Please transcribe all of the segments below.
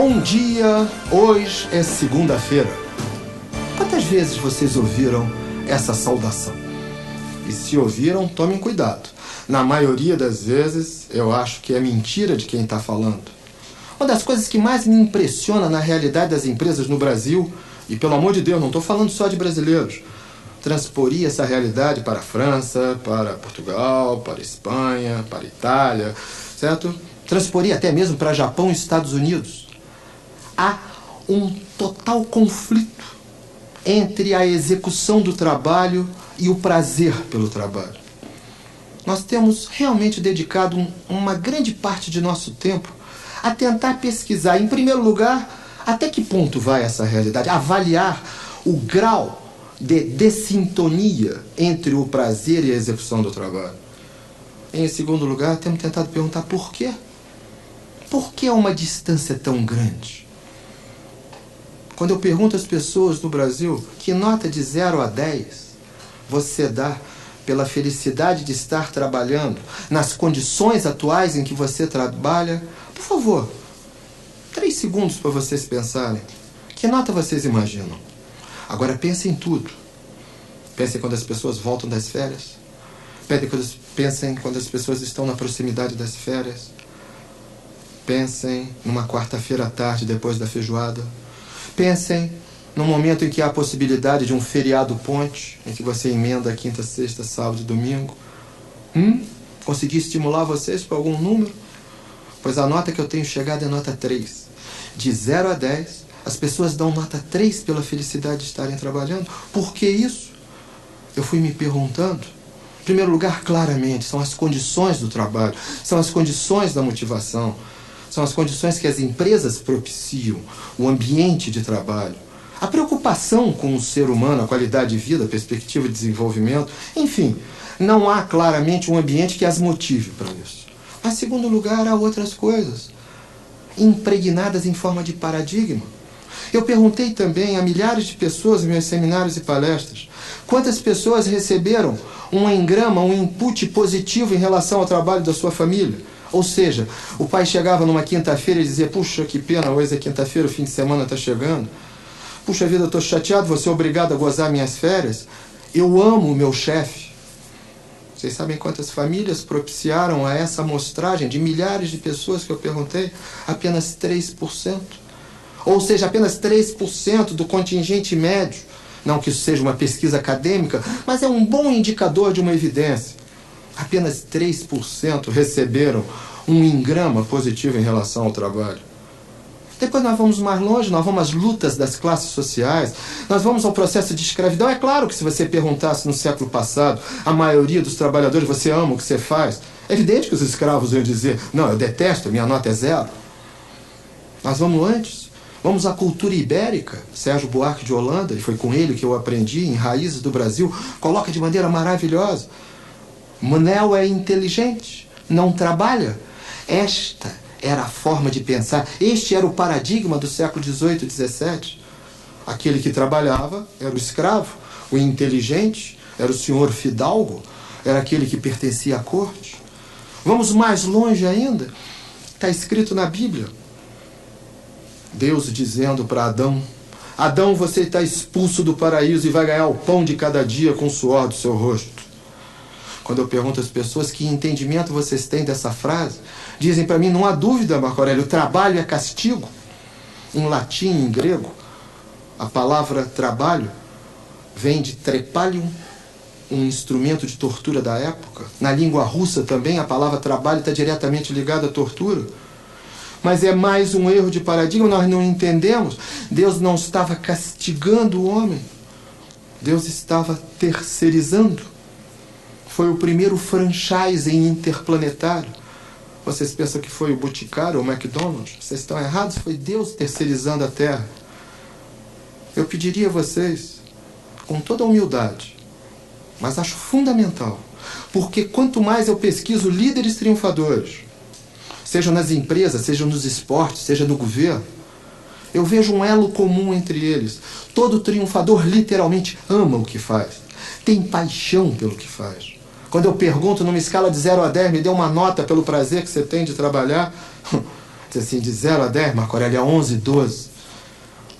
Bom dia, hoje é segunda-feira. Quantas vezes vocês ouviram essa saudação? E se ouviram, tomem cuidado. Na maioria das vezes, eu acho que é mentira de quem está falando. Uma das coisas que mais me impressiona na realidade das empresas no Brasil, e pelo amor de Deus, não estou falando só de brasileiros, transporia essa realidade para a França, para Portugal, para a Espanha, para a Itália, certo? Transporia até mesmo para Japão e Estados Unidos. Há um total conflito entre a execução do trabalho e o prazer pelo trabalho. Nós temos realmente dedicado uma grande parte de nosso tempo a tentar pesquisar, em primeiro lugar, até que ponto vai essa realidade, avaliar o grau de dessintonia entre o prazer e a execução do trabalho. Em segundo lugar, temos tentado perguntar por quê? Por que uma distância tão grande? Quando eu pergunto às pessoas no Brasil que nota de 0 a 10 você dá pela felicidade de estar trabalhando nas condições atuais em que você trabalha, por favor, 3 segundos para vocês pensarem. Que nota vocês imaginam? Agora pensem em tudo. Pensem quando as pessoas voltam das férias. Pensem quando as pessoas estão na proximidade das férias. Pensem numa quarta-feira à tarde depois da feijoada. Pensem no momento em que há a possibilidade de um feriado ponte, em que você emenda quinta, sexta, sábado e domingo. Consegui estimular vocês para algum número? Pois a nota que eu tenho chegado é nota 3. De 0 a 10, as pessoas dão nota 3 pela felicidade de estarem trabalhando. Por que isso? Eu fui me perguntando. Em primeiro lugar, claramente, são as condições do trabalho, são as condições da motivação, são as condições que as empresas propiciam, o ambiente de trabalho, a preocupação com o ser humano, a qualidade de vida, a perspectiva de desenvolvimento, enfim, não há claramente um ambiente que as motive para isso. Mas, em segundo lugar, há outras coisas, impregnadas em forma de paradigma. Eu perguntei também a milhares de pessoas em meus seminários e palestras, quantas pessoas receberam um engrama, um input positivo em relação ao trabalho da sua família. Ou seja, o pai chegava numa quinta-feira e dizia: puxa, que pena, hoje é quinta-feira, o fim de semana está chegando. Puxa vida, eu estou chateado, vou ser obrigado a gozar minhas férias. Eu amo o meu chefe. Vocês sabem quantas famílias propiciaram a essa amostragem de milhares de pessoas que eu perguntei? Apenas 3%. Ou seja, apenas 3% do contingente médio. Não que isso seja uma pesquisa acadêmica, mas é um bom indicador de uma evidência. Apenas 3% receberam um engrama positivo em relação ao trabalho. Depois nós vamos mais longe, nós vamos às lutas das classes sociais, nós vamos ao processo de escravidão. É claro que se você perguntasse no século passado, a maioria dos trabalhadores: você ama o que você faz? É evidente que os escravos iam dizer: não, eu detesto, minha nota é 0. Nós vamos antes. Vamos à cultura ibérica. Sérgio Buarque de Holanda, e foi com ele que eu aprendi, em Raízes do Brasil, coloca de maneira maravilhosa. Manel é inteligente, não trabalha. Esta era a forma de pensar, este era o paradigma do século XVIII e XVII. Aquele que trabalhava era o escravo, o inteligente era o senhor fidalgo, era aquele que pertencia à corte. Vamos mais longe ainda, está escrito na Bíblia, Deus dizendo para Adão: Adão, você está expulso do paraíso e vai ganhar o pão de cada dia com o suor do seu rosto. Quando eu pergunto às pessoas que entendimento vocês têm dessa frase, dizem para mim: não há dúvida, Marco Aurélio, o trabalho é castigo. Em latim e em grego, a palavra trabalho vem de trepalium, um instrumento de tortura da época. Na língua russa também a palavra trabalho está diretamente ligada à tortura. Mas é mais um erro de paradigma, nós não entendemos. Deus não estava castigando o homem, Deus estava terceirizando. Foi o primeiro franchising interplanetário. Vocês pensam que foi o Boticário ou o McDonald's? Vocês estão errados, foi Deus terceirizando a Terra. Eu pediria a vocês, com toda a humildade, mas acho fundamental, porque quanto mais eu pesquiso líderes triunfadores, seja nas empresas, seja nos esportes, seja no governo, eu vejo um elo comum entre eles. Todo triunfador literalmente ama o que faz, tem paixão pelo que faz. Quando eu pergunto numa escala de 0 a 10, me dê uma nota pelo prazer que você tem de trabalhar, assim, de 0 a 10, Marco Aurélio, a 11, 12,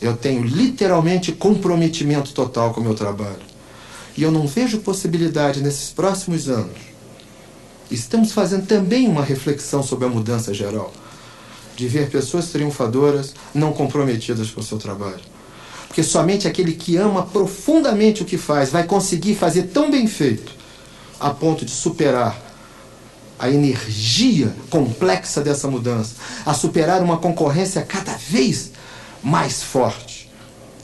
eu tenho literalmente comprometimento total com o meu trabalho. E eu não vejo possibilidade nesses próximos anos. Estamos fazendo também uma reflexão sobre a mudança geral, de ver pessoas triunfadoras não comprometidas com o seu trabalho. Porque somente aquele que ama profundamente o que faz vai conseguir fazer tão bem feito a ponto de superar a energia complexa dessa mudança, a superar uma concorrência cada vez mais forte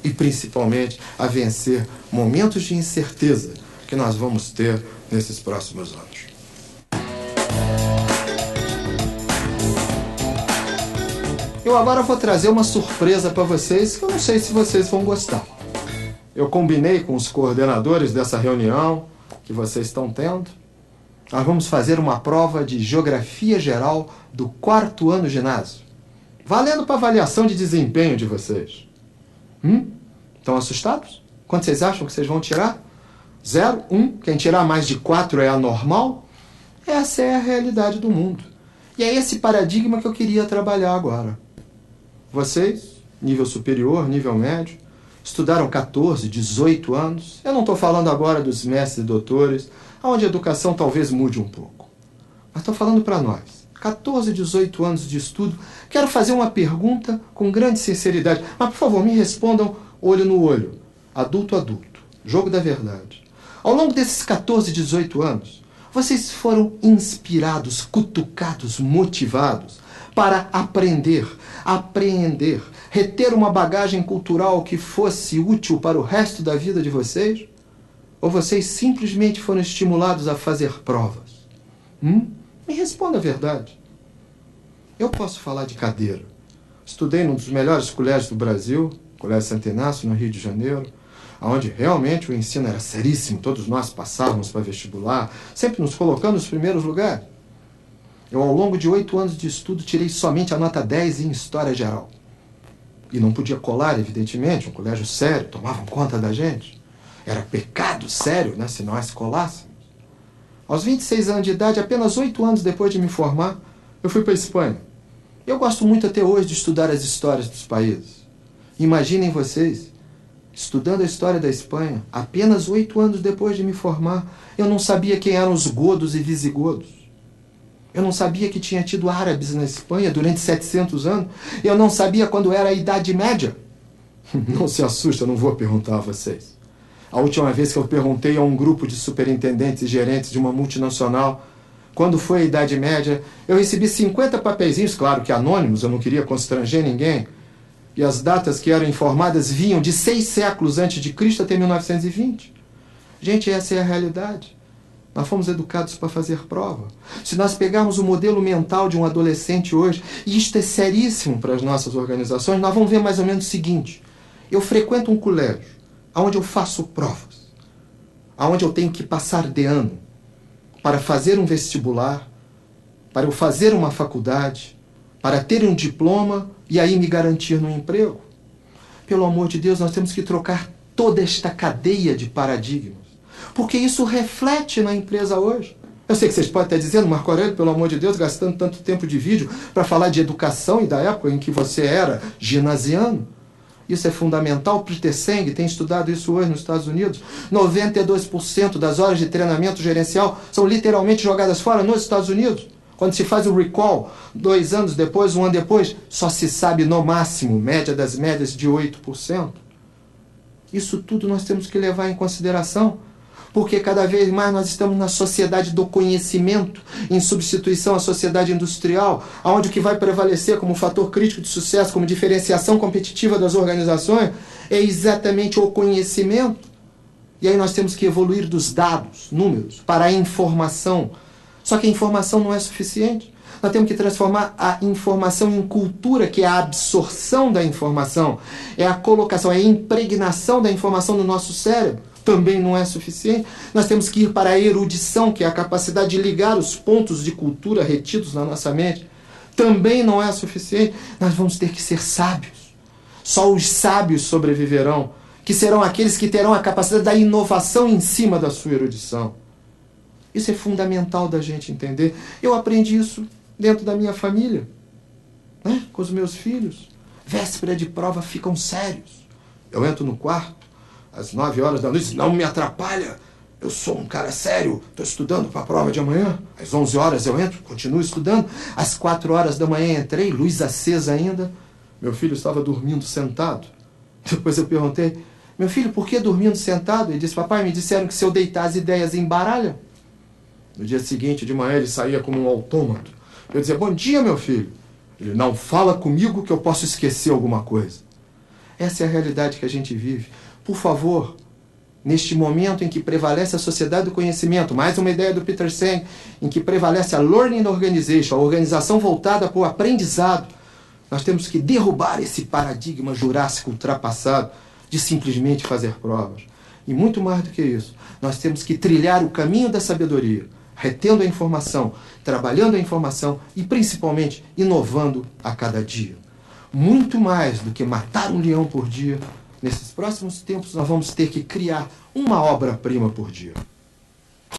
e, principalmente, a vencer momentos de incerteza que nós vamos ter nesses próximos anos. Eu agora vou trazer uma surpresa para vocês que eu não sei se vocês vão gostar. Eu combinei com os coordenadores dessa reunião que vocês estão tendo. Nós vamos fazer uma prova de geografia geral do 4º ano ginásio, valendo para avaliação de desempenho de vocês. Estão assustados? Quanto vocês acham que vocês vão tirar? 0, 1, quem tirar mais de 4 é anormal? Essa é a realidade do mundo. E é esse paradigma que eu queria trabalhar agora. Vocês, nível superior, nível médio, estudaram 14, 18 anos. Eu não estou falando agora dos mestres e doutores, onde a educação talvez mude um pouco. Mas estou falando para nós. 14, 18 anos de estudo. Quero fazer uma pergunta com grande sinceridade. Mas, por favor, me respondam olho no olho. Adulto a adulto. Jogo da verdade. Ao longo desses 14, 18 anos, vocês foram inspirados, cutucados, motivados para aprender, apreender, reter uma bagagem cultural que fosse útil para o resto da vida de vocês? Ou vocês simplesmente foram estimulados a fazer provas? Me responda a verdade. Eu posso falar de cadeira. Estudei num dos melhores colégios do Brasil, Colégio Santo Inácio, no Rio de Janeiro, onde realmente o ensino era seríssimo, todos nós passávamos para vestibular, sempre nos colocando nos primeiros lugares. Eu, ao longo de 8 anos de estudo, tirei somente a nota 10 em História Geral. E não podia colar, evidentemente, um colégio sério, tomavam conta da gente. Era pecado sério, né, se nós colássemos. Aos 26 anos de idade, apenas 8 anos depois de me formar, eu fui para a Espanha. Eu gosto muito até hoje de estudar as histórias dos países. Imaginem vocês, estudando a história da Espanha, apenas 8 anos depois de me formar, eu não sabia quem eram os godos e visigodos. Eu não sabia que tinha tido árabes na Espanha durante 700 anos. Eu não sabia quando era a Idade Média. Não se assusta, eu não vou perguntar a vocês. A última vez que eu perguntei a um grupo de superintendentes e gerentes de uma multinacional quando foi a Idade Média, eu recebi 50 papeizinhos, claro que anônimos, eu não queria constranger ninguém. E as datas que eram informadas vinham de 6 séculos antes de Cristo até 1920. Gente, essa é a realidade. Nós fomos educados para fazer prova. Se nós pegarmos o modelo mental de um adolescente hoje, e isto é seríssimo para as nossas organizações, nós vamos ver mais ou menos o seguinte. Eu frequento um colégio, onde eu faço provas, onde eu tenho que passar de ano para fazer um vestibular, para eu fazer uma faculdade, para ter um diploma e aí me garantir no emprego. Pelo amor de Deus, nós temos que trocar toda esta cadeia de paradigmas. Porque isso reflete na empresa hoje. Eu sei que vocês podem estar dizendo, Marco Aurélio, pelo amor de Deus, gastando tanto tempo de vídeo para falar de educação e da época em que você era ginasiano. Isso é fundamental. Peter Senge tem estudado isso hoje nos Estados Unidos. 92% das horas de treinamento gerencial são literalmente jogadas fora nos Estados Unidos. Quando se faz o recall, 2 anos depois, 1 ano depois, só se sabe no máximo, média das médias, de 8%. Isso tudo nós temos que levar em consideração. Porque cada vez mais nós estamos na sociedade do conhecimento, em substituição à sociedade industrial, onde o que vai prevalecer como fator crítico de sucesso, como diferenciação competitiva das organizações, é exatamente o conhecimento. E aí nós temos que evoluir dos dados, números, para a informação. Só que a informação não é suficiente. Nós temos que transformar a informação em cultura, que é a absorção da informação, é a colocação, é a impregnação da informação no nosso cérebro. Também não é suficiente. Nós temos que ir para a erudição, que é a capacidade de ligar os pontos de cultura retidos na nossa mente. Também não é suficiente. Nós vamos ter que ser sábios. Só os sábios sobreviverão, que serão aqueles que terão a capacidade da inovação em cima da sua erudição. Isso é fundamental da gente entender. Eu aprendi isso dentro da minha família. né, com os meus filhos. Véspera de prova ficam sérios. Eu entro no quarto, às 9 horas da noite, não me atrapalha. Eu sou um cara sério, estou estudando para a prova de amanhã. Às 11 horas eu entro, continuo estudando. Às 4 horas da manhã entrei, luz acesa ainda. Meu filho estava dormindo sentado. Depois eu perguntei, meu filho, por que dormindo sentado? Ele disse, papai, me disseram que se eu deitar as ideias embaralham. No dia seguinte, de manhã, ele saía como um autômato. Eu dizia, bom dia, meu filho. Ele, não fala comigo que eu posso esquecer alguma coisa. Essa é a realidade que a gente vive. Por favor, neste momento em que prevalece a sociedade do conhecimento, mais uma ideia do Peter Senge, em que prevalece a Learning Organization, a organização voltada para o aprendizado, nós temos que derrubar esse paradigma jurássico ultrapassado de simplesmente fazer provas. E muito mais do que isso, nós temos que trilhar o caminho da sabedoria, retendo a informação, trabalhando a informação e, principalmente, inovando a cada dia. Muito mais do que matar um leão por dia, nesses próximos tempos nós vamos ter que criar uma obra-prima por dia.